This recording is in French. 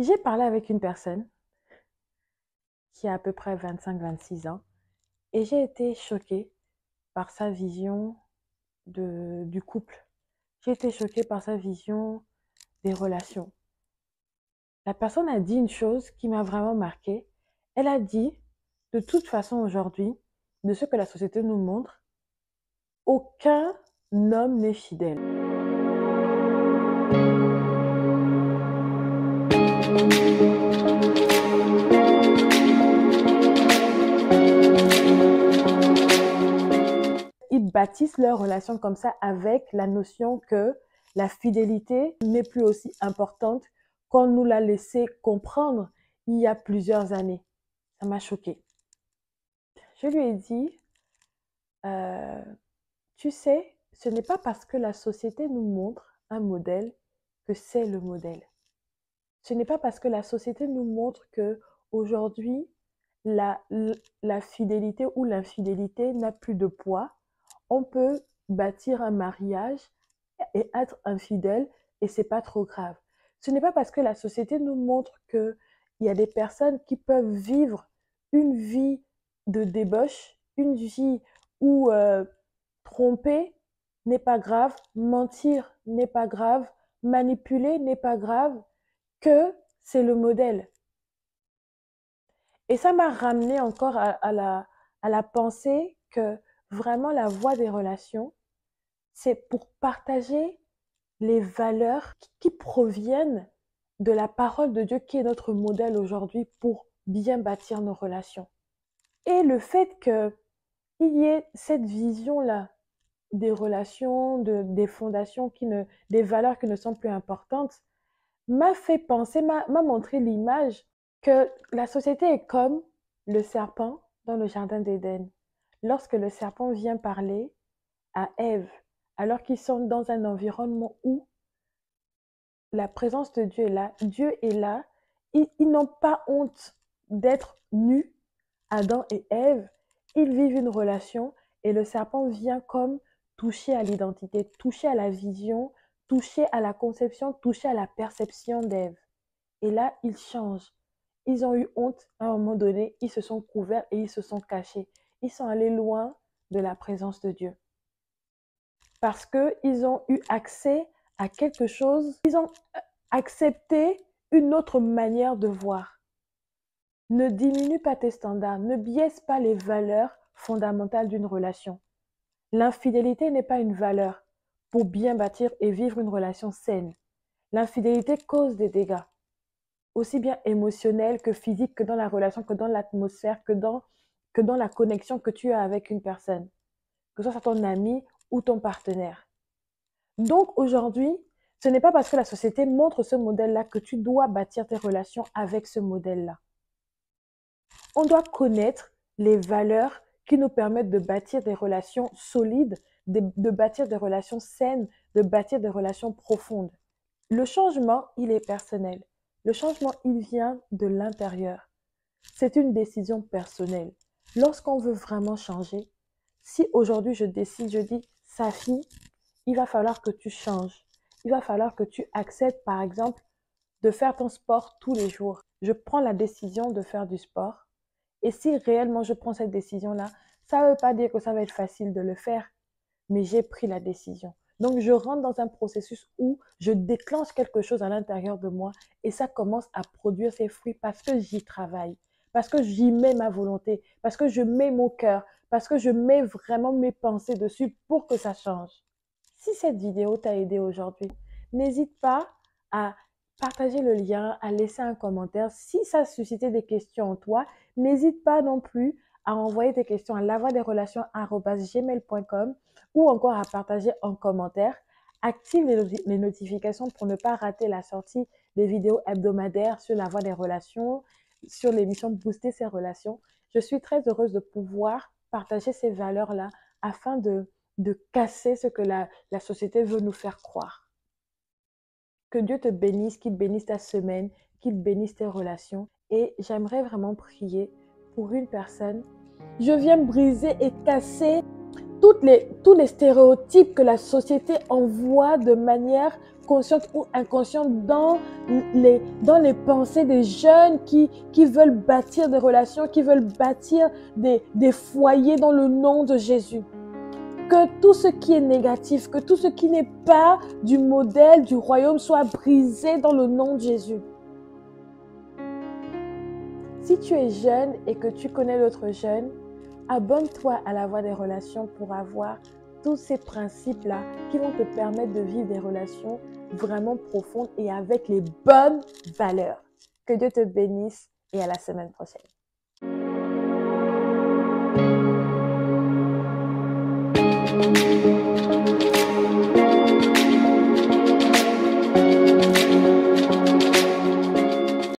J'ai parlé avec une personne qui a à peu près 25-26 ans et j'ai été choquée par sa vision du couple. J'ai été choquée par sa vision des relations. La personne a dit une chose qui m'a vraiment marquée. Elle a dit, de toute façon aujourd'hui, de ce que la société nous montre, aucun homme n'est fidèle. Ils bâtissent leur relation comme ça avec la notion que la fidélité n'est plus aussi importante qu'on nous l'a laissé comprendre il y a plusieurs années. Ça m'a choquée. Je lui ai dit, euh, tu sais, ce n'est pas parce que la société nous montre un modèle que c'est le modèle. Ce n'est pas parce que la société nous montre que aujourd'hui la, la fidélité ou l'infidélité n'a plus de poids. On peut bâtir un mariage et être infidèle et c'est pas trop grave. Ce n'est pas parce que la société nous montre qu'il y a des personnes qui peuvent vivre une vie de débauche, une vie où tromper n'est pas grave, mentir n'est pas grave, manipuler n'est pas grave, que c'est le modèle. Et ça m'a ramené encore à la pensée que vraiment la voie des relations, c'est pour partager les valeurs qui proviennent de la parole de Dieu qui est notre modèle aujourd'hui pour bien bâtir nos relations. Et le fait qu'il y ait cette vision-là des relations, des fondations, des valeurs qui ne sont plus importantes, m'a fait penser, m'a montré l'image que la société est comme le serpent dans le jardin d'Éden. Lorsque le serpent vient parler à Ève, alors qu'ils sont dans un environnement où la présence de Dieu est là, ils n'ont pas honte d'être nus, Adam et Ève, ils vivent une relation et le serpent vient comme toucher à l'identité, toucher à la vision, toucher à la conception, toucher à la perception d'Ève. Et là, ils changent. Ils ont eu honte à un moment donné, ils se sont couverts et ils se sont cachés. Ils sont allés loin de la présence de Dieu. Parce qu'ils ont eu accès à quelque chose, ils ont accepté une autre manière de voir. Ne diminue pas tes standards, ne biaise pas les valeurs fondamentales d'une relation. L'infidélité n'est pas une valeur pour bien bâtir et vivre une relation saine. L'infidélité cause des dégâts, aussi bien émotionnels que physiques, que dans la relation, que dans l'atmosphère, que dans la connexion que tu as avec une personne, que ce soit ton ami ou ton partenaire. Donc aujourd'hui, ce n'est pas parce que la société montre ce modèle-là que tu dois bâtir tes relations avec ce modèle-là. On doit connaître les valeurs qui nous permettent de bâtir des relations solides, de bâtir des relations saines, de bâtir des relations profondes. Le changement, il est personnel. Le changement, il vient de l'intérieur. C'est une décision personnelle. Lorsqu'on veut vraiment changer, si aujourd'hui je décide, je dis, Safi, il va falloir que tu changes. Il va falloir que tu acceptes, par exemple, de faire ton sport tous les jours. Je prends la décision de faire du sport. Et si réellement je prends cette décision-là, ça ne veut pas dire que ça va être facile de le faire, mais j'ai pris la décision. Donc, je rentre dans un processus où je déclenche quelque chose à l'intérieur de moi et ça commence à produire ses fruits parce que j'y travaille, parce que j'y mets ma volonté, parce que je mets mon cœur, parce que je mets vraiment mes pensées dessus pour que ça change. Si cette vidéo t'a aidé aujourd'hui, n'hésite pas à partager le lien, à laisser un commentaire. Si ça a suscité des questions en toi, n'hésite pas non plus à envoyer tes questions à lavoidesrelations@gmail.com ou encore à partager en commentaire. Active les notifications pour ne pas rater la sortie des vidéos hebdomadaires sur la voie des relations, sur l'émission Booster ses relations. Je suis très heureuse de pouvoir partager ces valeurs-là afin de casser ce que la société veut nous faire croire. Que Dieu te bénisse, qu'il bénisse ta semaine, qu'il bénisse tes relations. Et j'aimerais vraiment prier pour une personne. Je viens briser et casser tous les stéréotypes que la société envoie de manière consciente ou inconsciente dans les pensées des jeunes qui veulent bâtir des relations, qui veulent bâtir des foyers dans le nom de Jésus. Que tout ce qui est négatif, que tout ce qui n'est pas du modèle du royaume soit brisé dans le nom de Jésus. Si tu es jeune et que tu connais d'autres jeunes, abonne-toi à la Voix des relations pour avoir tous ces principes-là qui vont te permettre de vivre des relations vraiment profondes et avec les bonnes valeurs. Que Dieu te bénisse et à la semaine prochaine.